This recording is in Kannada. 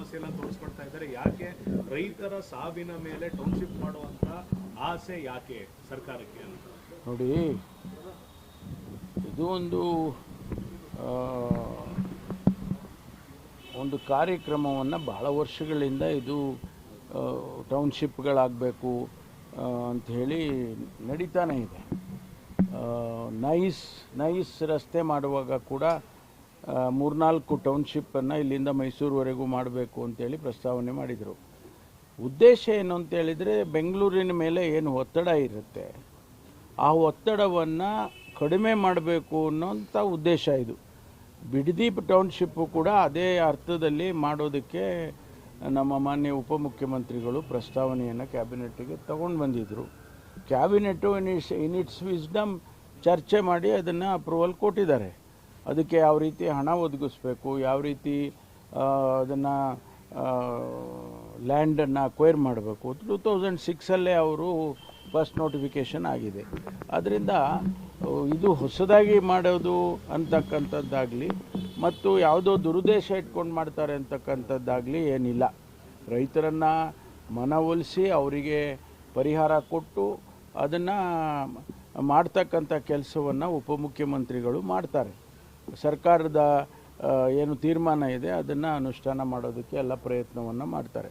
ಸಮಸ್ಯೆನ ತೋರಿಸ್ಕೊಡ್ತಾ ಇದ್ದಾರೆ. ಯಾಕೆ ರೈತರ ಸಾವಿನ ಮೇಲೆ ಟೌನ್ಶಿಪ್ ಮಾಡುವಂತ ಆಸೆ ಯಾಕೆ ಸರ್ಕಾರಕ್ಕೆ ಅಂತ ನೋಡಿ, ಇದು ಒಂದು ಕಾರ್ಯಕ್ರಮವನ್ನು ಬಹಳ ವರ್ಷಗಳಿಂದ ಇದು ಟೌನ್ಶಿಪ್ಗಳಾಗಬೇಕು ಅಂಥೇಳಿ ನಡೀತಾನೆ ಇದೆ. ನೈಸ್ ರಸ್ತೆ ಮಾಡುವಾಗ ಕೂಡ 3-4 ಟೌನ್ಶಿಪ್ಪನ್ನು ಇಲ್ಲಿಂದ ಮೈಸೂರುವರೆಗೂ ಮಾಡಬೇಕು ಅಂತೇಳಿ ಪ್ರಸ್ತಾವನೆ ಮಾಡಿದರು. ಉದ್ದೇಶ ಏನು ಅಂತೇಳಿದರೆ, ಬೆಂಗಳೂರಿನ ಮೇಲೆ ಏನು ಒತ್ತಡ ಇರುತ್ತೆ ಆ ಒತ್ತಡವನ್ನು ಕಡಿಮೆ ಮಾಡಬೇಕು ಅನ್ನೋಂಥ ಉದ್ದೇಶ ಇದು. ಬಿಡದಿ ಟೌನ್ಶಿಪ್ಪು ಕೂಡ ಅದೇ ಅರ್ಥದಲ್ಲಿ ಮಾಡೋದಕ್ಕೆ ನಮ್ಮ ಮಾನ್ಯ ಉಪಮುಖ್ಯಮಂತ್ರಿಗಳು ಪ್ರಸ್ತಾವನೆಯನ್ನು ಕ್ಯಾಬಿನೆಟ್ಗೆ ತಗೊಂಡು ಬಂದಿದ್ದರು. ಕ್ಯಾಬಿನೆಟ್ಟು ಇನ್ ಇಟ್ಸ್ ವಿಸ್ಡಮ್ ಚರ್ಚೆ ಮಾಡಿ ಅದನ್ನು ಅಪ್ರೂವಲ್ ಕೊಟ್ಟಿದ್ದಾರೆ. ಅದಕ್ಕೆ ಯಾವ ರೀತಿ ಹಣ ಒದಗಿಸ್ಬೇಕು, ಯಾವ ರೀತಿ ಅದನ್ನು ಲ್ಯಾಂಡನ್ನು ಅಕ್ವೈರ್ ಮಾಡಬೇಕು, 2006 ಅವರು ಫಸ್ಟ್ ನೋಟಿಫಿಕೇಷನ್ ಆಗಿದೆ. ಆದ್ದರಿಂದ ಇದು ಹೊಸದಾಗಿ ಮಾಡೋದು ಅಂತಕ್ಕಂಥದ್ದಾಗಲಿ ಮತ್ತು ಯಾವುದೋ ದುರುದ್ದೇಶ ಇಟ್ಕೊಂಡು ಮಾಡ್ತಾರೆ ಅಂತಕ್ಕಂಥದ್ದಾಗಲಿ ಏನಿಲ್ಲ. ರೈತರನ್ನು ಮನವೊಲಿಸಿ ಅವರಿಗೆ ಪರಿಹಾರ ಕೊಟ್ಟು ಅದನ್ನು ಮಾಡ್ತಕ್ಕಂಥ ಕೆಲಸವನ್ನು ಉಪಮುಖ್ಯಮಂತ್ರಿಗಳು ಮಾಡ್ತಾರೆ. ಸರ್ಕಾರದ ಏನು ತೀರ್ಮಾನ ಇದೆ ಅದನ್ನು ಅನುಷ್ಠಾನ ಮಾಡೋದಕ್ಕೆ ಎಲ್ಲ ಪ್ರಯತ್ನವನ್ನು ಮಾಡ್ತಾರೆ.